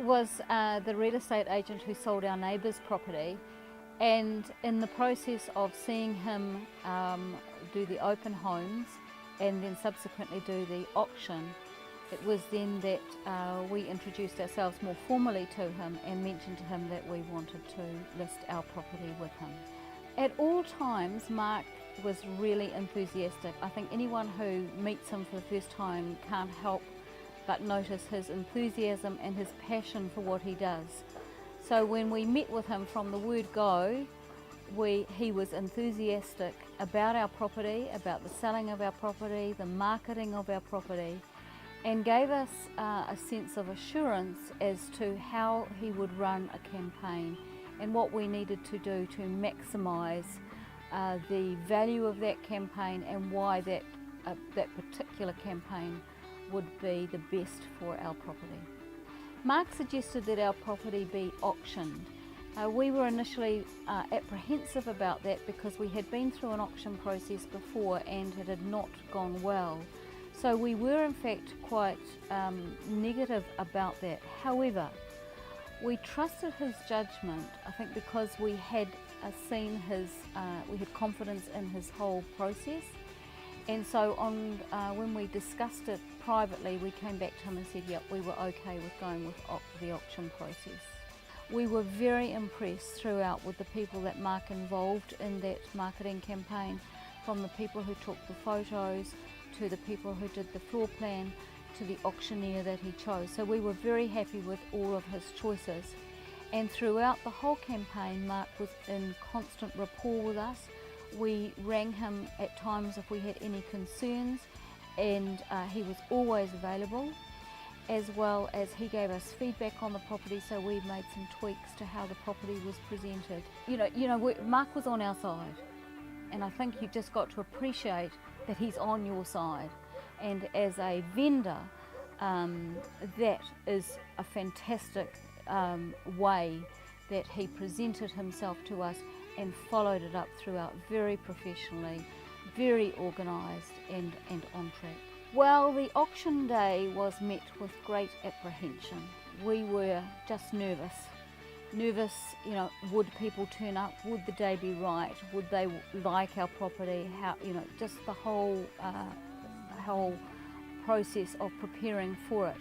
was the real estate agent who sold our neighbour's property, and in the process of seeing him do the open homes and then subsequently do the auction, it was then that we introduced ourselves more formally to him and mentioned to him that we wanted to list our property with him. At all times, Mark was really enthusiastic. I think anyone who meets him for the first time can't help but notice his enthusiasm and his passion for what he does. So when we met with him from the word go, he was enthusiastic about our property, about the selling of our property, the marketing of our property, and gave us a sense of assurance as to how he would run a campaign and what we needed to do to maximise the value of that campaign and why that particular campaign would be the best for our property. Mark suggested that our property be auctioned. We were initially apprehensive about that because we had been through an auction process before and it had not gone well. So we were in fact quite negative about that. However, we trusted his judgment, I think because we had seen we had confidence in his whole process. And so when we discussed it privately, we came back to him and said, yep, we were okay with going with the auction process. We were very impressed throughout with the people that Mark involved in that marketing campaign, from the people who took the photos, to the people who did the floor plan, to the auctioneer that he chose. So we were very happy with all of his choices. And throughout the whole campaign, Mark was in constant rapport with us. We rang him at times if we had any concerns, and he was always available, as well as he gave us feedback on the property, so we made some tweaks to how the property was presented. Mark was on our side, and I think you've just got to appreciate that he's on your side. And as a vendor, that is a fantastic way that he presented himself to us and followed it up throughout very professionally, very organised and on track. Well, the auction day was met with great apprehension. We were just nervous, would people turn up? Would the day be right? Would they like our property? How, just the whole process of preparing for it.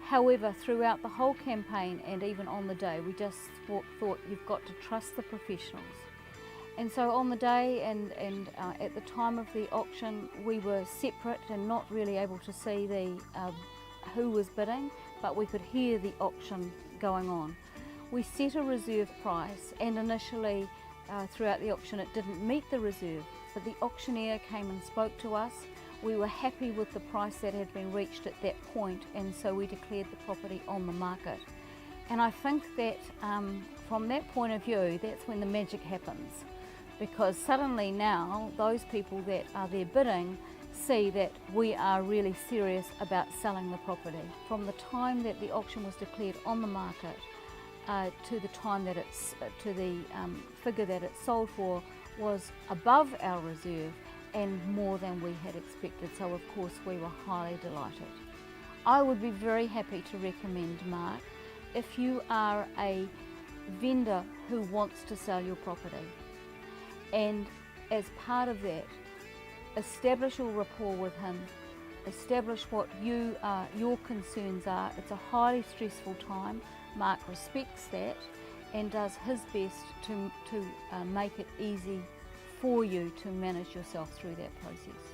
However, throughout the whole campaign and even on the day, we just thought you've got to trust the professionals. And so on the day and at the time of the auction, we were separate and not really able to see who was bidding, but we could hear the auction going on. We set a reserve price, and initially throughout the auction it didn't meet the reserve, but the auctioneer came and spoke to us. We were happy with the price that had been reached at that point, and so we declared the property on the market. And I think that from that point of view, that's when the magic happens, because suddenly now those people that are there bidding see that we are really serious about selling the property. From the time that the auction was declared on the market to the time that to the figure that it sold for was above our reserve and more than we had expected, so of course we were highly delighted. I would be very happy to recommend Mark if you are a vendor who wants to sell your property, and as part of that, establish your rapport with him, establish what your concerns are. It's a highly stressful time. Mark respects that and does his best to make it easy for you to manage yourself through that process.